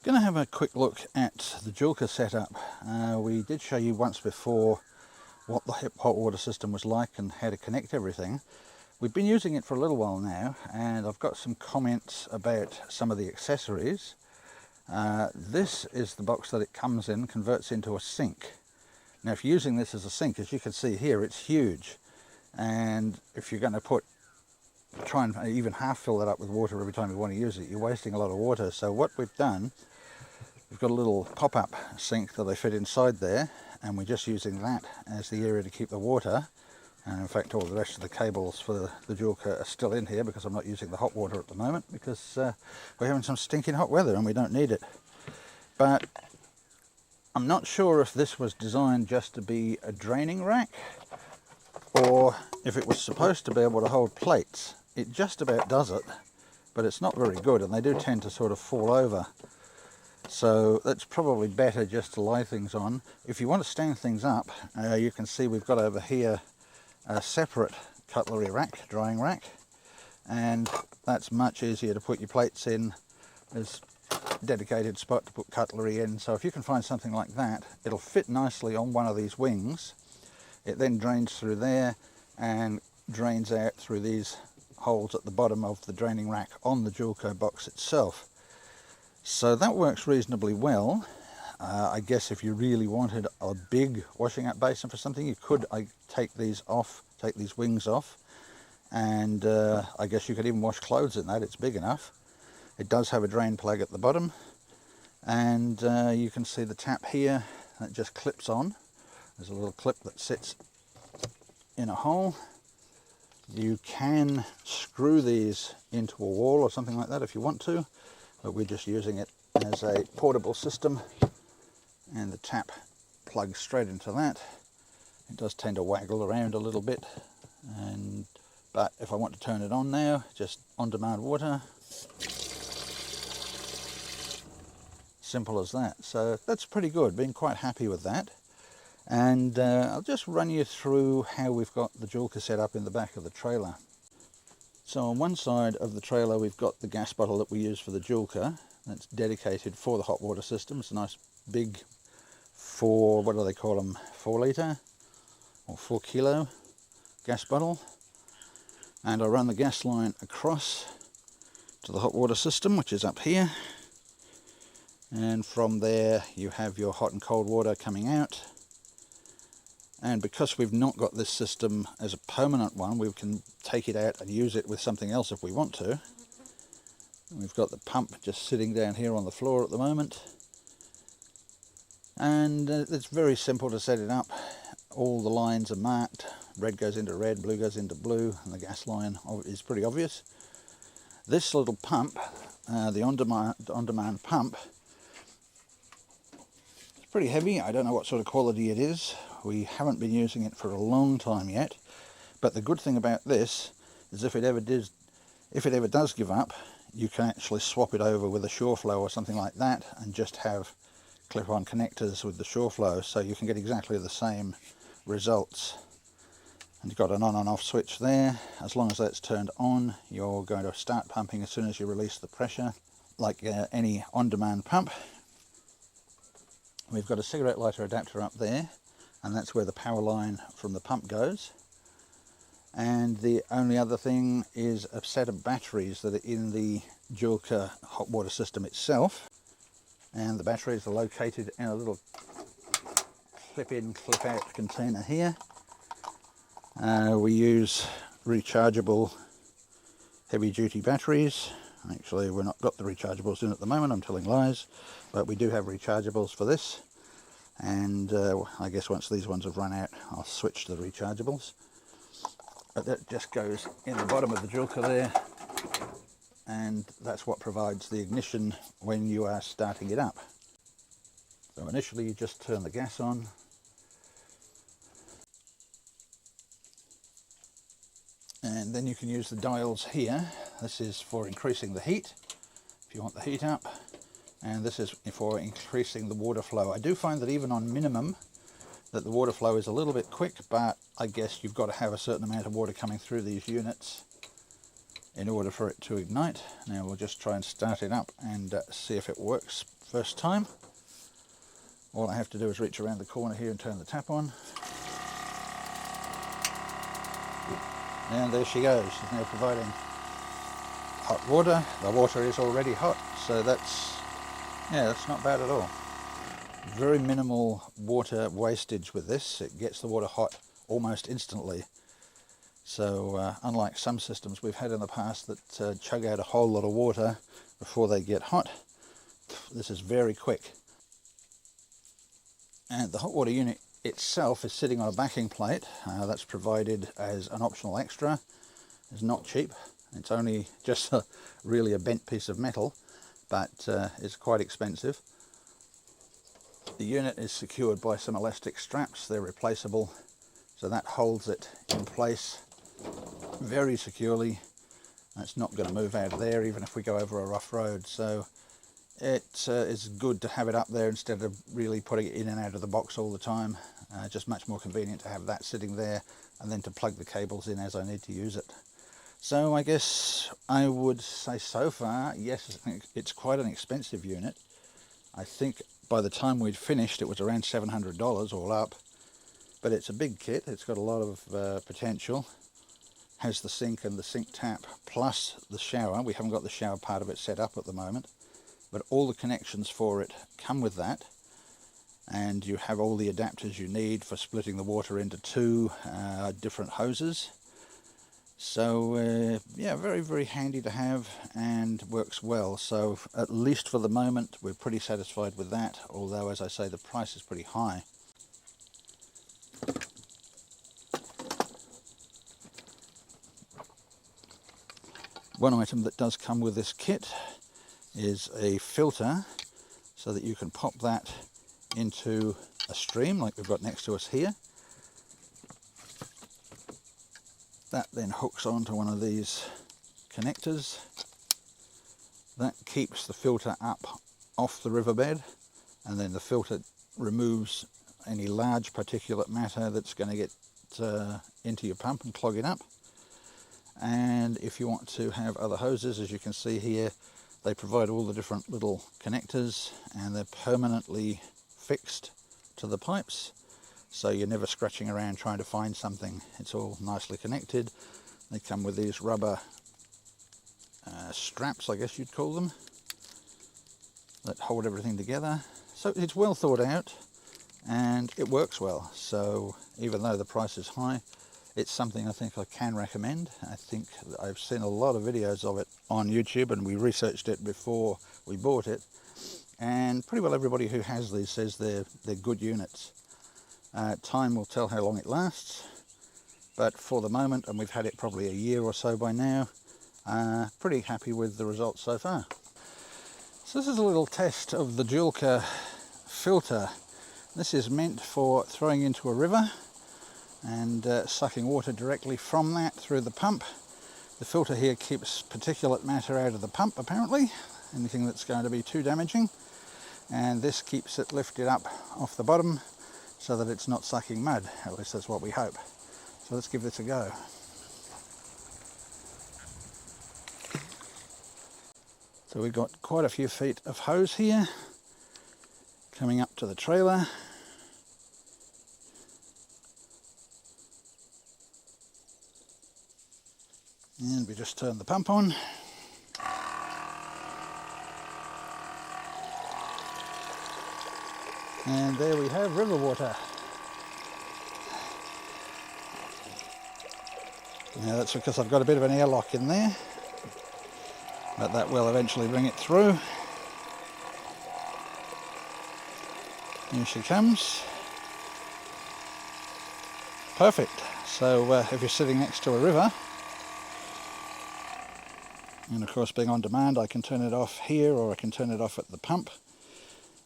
Going to have a quick look at the Joulka setup. We did show you once before what the hot water system was like and how to connect everything. We've been using it for a little while now, and I've got some comments about some of the accessories. This is the box that it comes in, converts into a sink. Now if you're using this as a sink, as you can see here, it's huge, and if you're going to try and even half fill that up with water every time you want to use it, you're wasting a lot of water. So what we've done, we've got a little pop-up sink that they fit inside there, and we're just using that as the area to keep the water. And in fact, all the rest of the cables for the Joulka are still in here because I'm not using the hot water at the moment because we're having some stinking hot weather and we don't need it. But I'm not sure if this was designed just to be a draining rack or if it was supposed to be able to hold plates. It just about does it, but it's not very good, and they do tend to sort of fall over. So it's probably better just to lay things on. If you want to stand things up, you can see we've got over here a separate cutlery rack, drying rack, and that's much easier to put your plates in. There's a dedicated spot to put cutlery in, so if you can find something like that, it'll fit nicely on one of these wings. It then drains through there and drains out through these holes at the bottom of the draining rack on the Joulka box itself. So that works reasonably well. I guess if you really wanted a big washing up basin for something, you could take these wings off, and I guess you could even wash clothes in that. It's big enough. It does have a drain plug at the bottom, and you can see the tap here that just clips on. There's a little clip that sits in a hole. You can screw these into a wall or something like that if you want to, but we're just using it as a portable system, and the tap plugs straight into that. It does tend to waggle around a little bit, but if I want to turn it on now, just on-demand water. Simple as that. So that's pretty good. Been quite happy with that. And I'll just run you through how we've got the Joulka set up in the back of the trailer. So on one side of the trailer we've got the gas bottle that we use for the Joulka. That's dedicated for the hot water system. It's a nice big 4 litre or 4 kilo gas bottle. And I run the gas line across to the hot water system, which is up here. And from there you have your hot and cold water coming out. And because we've not got this system as a permanent one, we can take it out and use it with something else if we want to. We've got the pump just sitting down here on the floor at the moment. And it's very simple to set it up. All the lines are marked. Red goes into red, blue goes into blue, and the gas line is pretty obvious. This little pump, the on-demand pump, it's pretty heavy. I don't know what sort of quality it is. We haven't been using it for a long time yet, but the good thing about this is if it ever does give up, you can actually swap it over with a SureFlow or something like that and just have clip-on connectors with the SureFlow, so you can get exactly the same results. And you've got an on and off switch there. As long as that's turned on, you're going to start pumping as soon as you release the pressure, like any on-demand pump. We've got a cigarette lighter adapter up there, and that's where the power line from the pump goes. And the only other thing is a set of batteries that are in the Joulka hot water system itself. And the batteries are located in a little clip-in, clip-out container here. We use rechargeable heavy-duty batteries. Actually, we've not got the rechargeables in at the moment, I'm telling lies, but we do have rechargeables for this. And I guess once these ones have run out, I'll switch to the rechargeables. But that just goes in the bottom of the Joulka there, and that's what provides the ignition when you are starting it up. So initially you just turn the gas on, and then you can use the dials here. This is for increasing the heat, if you want the heat up, and this is for increasing the water flow. I do find that even on minimum that the water flow is a little bit quick, but I guess you've got to have a certain amount of water coming through these units in order for it to ignite. Now we'll just try and start it up and see if it works first time. All I have to do is reach around the corner here and turn the tap on. And there she goes. She's now providing hot water. The water is already hot, so that's not bad at all. Very minimal water wastage with this. It gets the water hot almost instantly. So unlike some systems we've had in the past that chug out a whole lot of water before they get hot, this is very quick. And the hot water unit itself is sitting on a backing plate that's provided as an optional extra. It's not cheap. It's only just really a bent piece of metal, but it's quite expensive. The unit is secured by some elastic straps. They're replaceable, so that holds it in place very securely. It's not going to move out of there even if we go over a rough road, so it is good to have it up there instead of really putting it in and out of the box all the time. Just much more convenient to have that sitting there and then to plug the cables in as I need to use it. So I guess I would say so far, yes, it's quite an expensive unit. I think by the time we'd finished it was around $700 all up, but it's a big kit. It's got a lot of potential. Has the sink and the sink tap plus the shower. We haven't got the shower part of it set up at the moment, but all the connections for it come with that, and you have all the adapters you need for splitting the water into two different hoses. So yeah, very, very handy to have and works well. So at least for the moment we're pretty satisfied with that, although as I say the price is pretty high. One item that does come with this kit is a filter, so that you can pop that into a stream like we've got next to us here. That then hooks onto one of these connectors. That keeps the filter up off the riverbed, and then the filter removes any large particulate matter that's going to get into your pump and clog it up. And if you want to have other hoses, as you can see here, they provide all the different little connectors and they're permanently fixed to the pipes, so you're never scratching around trying to find something. It's all nicely connected. They come with these rubber straps, I guess you'd call them, that hold everything together. So it's well thought out and it works well. So even though the price is high, it's something I think I can recommend. I think I've seen a lot of videos of it on YouTube, and we researched it before we bought it, and pretty well everybody who has these says they're good units. Time will tell how long it lasts, but for the moment, and we've had it probably a year or so by now, pretty happy with the results so far. So this is a little test of the Joulka filter. This is meant for throwing into a river and sucking water directly from that through the pump. The filter here keeps particulate matter out of the pump, apparently, anything that's going to be too damaging, and this keeps it lifted up off the bottom so that it's not sucking mud. At least that's what we hope. So let's give this a go. So we've got quite a few feet of hose here coming up to the trailer. And we just turn the pump on. And there we have river water. Now that's because I've got a bit of an airlock in there, but that will eventually bring it through. Here she comes. Perfect. So if you're sitting next to a river, and of course being on demand, I can turn it off here or I can turn it off at the pump.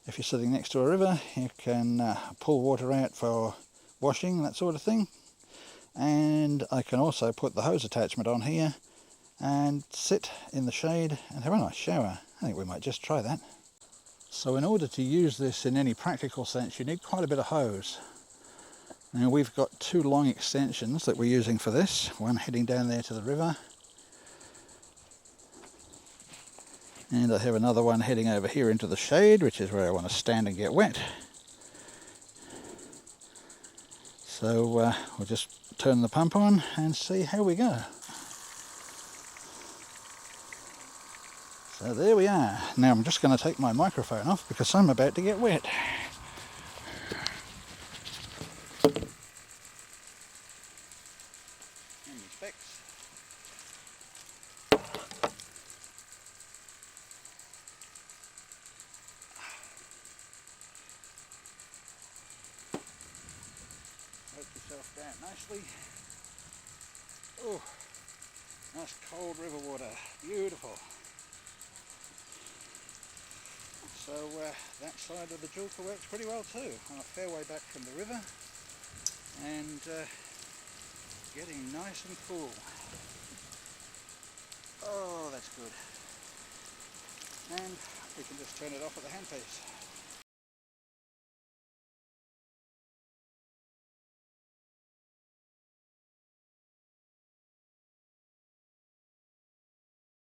If you're sitting next to a river, you can pull water out for washing, that sort of thing. And I can also put the hose attachment on here and sit in the shade and have a nice shower. I think we might just try that. So in order to use this in any practical sense, you need quite a bit of hose. Now we've got two long extensions that we're using for this, one heading down there to the river, And I have another one heading over here into the shade, which is where I want to stand and get wet. So we'll just turn the pump on and see how we go. So there we are. Now I'm just going to take my microphone off because I'm about to get wet. And my specs. Soak yourself down nicely. Oh, nice cold river water. Beautiful. So that side of the Julka works pretty well too. I'm a fair way back from the river and getting nice and cool. Oh, that's good. And we can just turn it off at the handpiece.